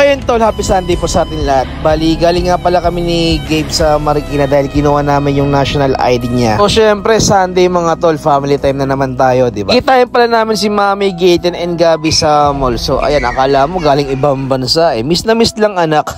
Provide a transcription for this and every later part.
ayun tol, happy Sunday po sa atin lahat. Bali, galing nga pala kami ni Gabe sa Marikina dahil kinuha namin yung national ID niya. So syempre Sunday mga tol, family time na naman tayo, diba? Kitain pala namin si Mami, Gaten and Gabi sa mall. So ayan, akala mo galing ibang bansa eh. Miss na miss lang anak.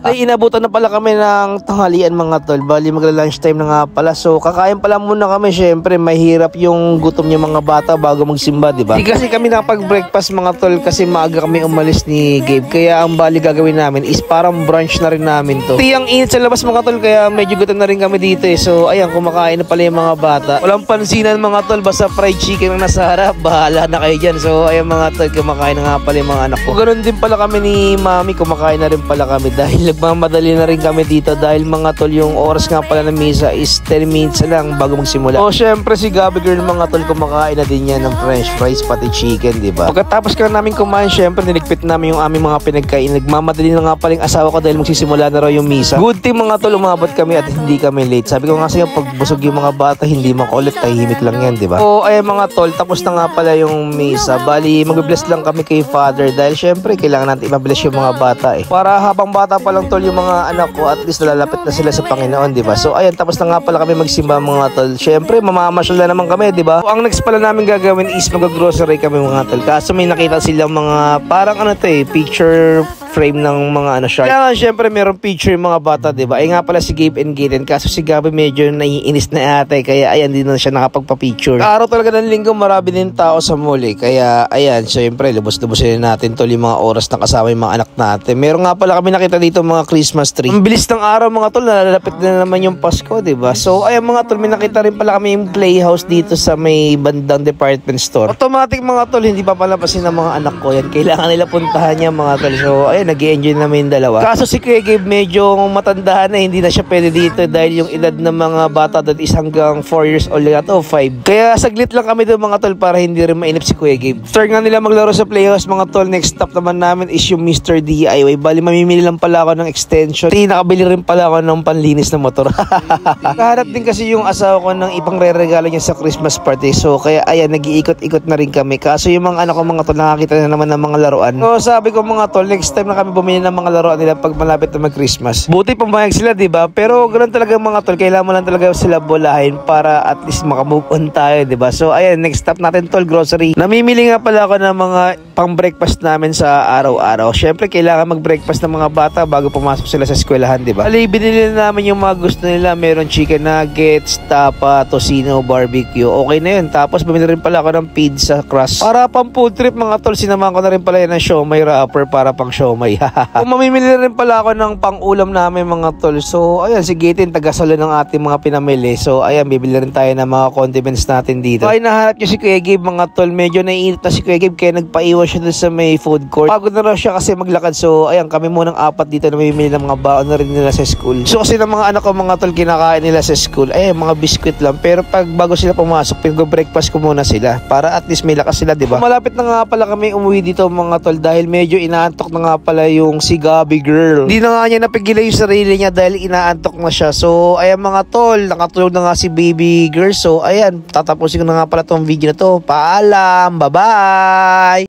Ay, inabutan na pala kami ng tanghalian mga tol. Bali, magla-lunch time na nga pala. So kakain pala muna kami. Syempre mahirap yung gutom yung mga bata bago magsimba, diba? Di kasi kami nakapag-breakfast mga tol kasi maaga kami umalis ni Gabe. Kaya ang bali gagawin namin is parang brunch na rin namin to. Ang init sa labas mga tol kaya medyo gutom na rin kami dito eh. So ayan, kumakain na pala yung mga bata. Walang pansinan mga tol, basta fried chicken ang nasa harap. Bahala na kayo dyan. So ayan mga tol, kumakain na nga pala yung mga anak ko. Ganun din pala kami ni Mami, kumakain na rin pala kami dahil nagmamadali na rin kami dito dahil mga tol yung oras nga pala ng misa is 10 minutes lang bago magsimula. O syempre si Gabi girl mga tol, kumakain na din yan ng french fries pati chicken, diba? Pagkatapos ka namin kumain, syempre niligpit namin yung aming mga pinagkain. Nagmamadali na nga pala yung asawa ko dahil magsisimula na raw yung misa. Good thing mga tol, umabot kami at hindi kami late. Sabi ko nga sa'yo, pag busog yung mga bata, hindi makulit, tahimik lang yan, diba? O ay mga tol, tapos na nga pala yung misa. Bali, mag-bless lang kami kay Father dahil syempre kailangan natin i-bless yung mga bata eh. Para habang bata pa lang tol yung mga anak ko, at least nalalapit na sila sa Panginoon, diba? So ayan, tapos na nga pala kami magsimba mga tol. Syempre, mamamasyal na naman kami, diba? So, ang next pala namin gagawin is mag-grocery kami mga tol. Kaso may nakita silang mga parang ano to eh, picture frame ng mga ano siya. Kaya syempre meron picture yung mga bata, diba? Ay nga pala si Gabe and Gaten. Kaso si Gabi medyo naiinis na ate. Kaya ayan, din na siya nakapagpa-picture. Araw talaga ng linggo, marami din tao sa mall eh. Kaya ayan, syempre lubos-lubosin natin tol yung mga oras na kasama yung mga anak natin. Meron nga pala kami nakita dito mga Christmas tree. Ang bilis ng araw mga tol, nalalapit na naman yung Pasko, diba? So ayan mga tol, may nakita rin pala kami yung playhouse dito sa may bandang department store. Automatic mga tol, hindi pa palapasin ng mga anak ko yan. Kailangan nila puntahan niya mga tol. So ayan, nag-i-enjoy namin yung dalawa. Kaso si Kuya Gabe medyo matanda na, hindi na siya pwede dito dahil yung edad ng mga bata doon is hanggang 4 years old na to, 5. Kaya saglit lang kami doon mga tol para hindi rin mainip si Kuya Gabe. Start nga nila maglaro sa playhouse mga tol. Next stop naman namin is yung Mr. DIY. Bali, mamimili lang pala ako ng extension. Nakabili rin pala ako ng panlinis ng motor. Kahanap din kasi yung asawa ko ng ipang re-regalo niya sa Christmas party. So kaya ayan, nag-iikot-ikot na rin kami. Kaso yung mga anak ko mga tol, nakakita na naman ng mga laruan. So sabi ko mga tol, next time na kami bumili ng mga laruan nila pag malapit na mag-Christmas. Buti pumayag sila, diba? Pero ganoon talaga mga tol, kailangan mo lang talaga sila bulahin para at least makamove on tayo, diba? So ayan, next stop natin tol, grocery. Namimili nga pala ako ng mga pang-breakfast namin sa araw-araw. Syempre kailangan mag-breakfast ng mga bata bago pumasok sila sa eskwelahan, diba? Ali, binili na namin yung mga gusto nila. Meron chicken nuggets, tapa, tocino, barbecue. Okay na yun. Tapos bumili rin pala ako ng pizza crust. Para pang food trip mga tol, sinamahan ko na rin pala yan ng siomay wrapper para pang siomay. Kung mamimili rin pala ako ng pang-ulam namin mga tol. So ayan, si Gaten taga-salo ng ating mga pinamili. So ayan, bibili rin tayo ng mga condiments natin dito. So ay nahanap nyo si Kuya Gabe mga tol. Medyo naiinit na si Kuya Gabe kaya nagpaiwan siya dun sa may food court. Pagod na raw siya kasi maglakad. So ayan, kami munang apat dito na mamimili ng mga baon na rin nila sa school. So kasi ng mga anak ko mga tol, kinakain nila sa school ay mga biscuit lang. Pero pag bago sila pumasok, pinag-breakfast ko muna sila para at least may lakas sila, diba? Malapit na nga pala kami umuwi dito mga tol dahil medyo inaantok na nga pala yung si Gabi girl. Hindi na nga niya napigilan yung sarili niya dahil inaantok na siya. So ayan mga tol, nakatulog na nga si baby girl. So ayan, tatapusin ko na nga pala tong video na to. Paalam, bye bye!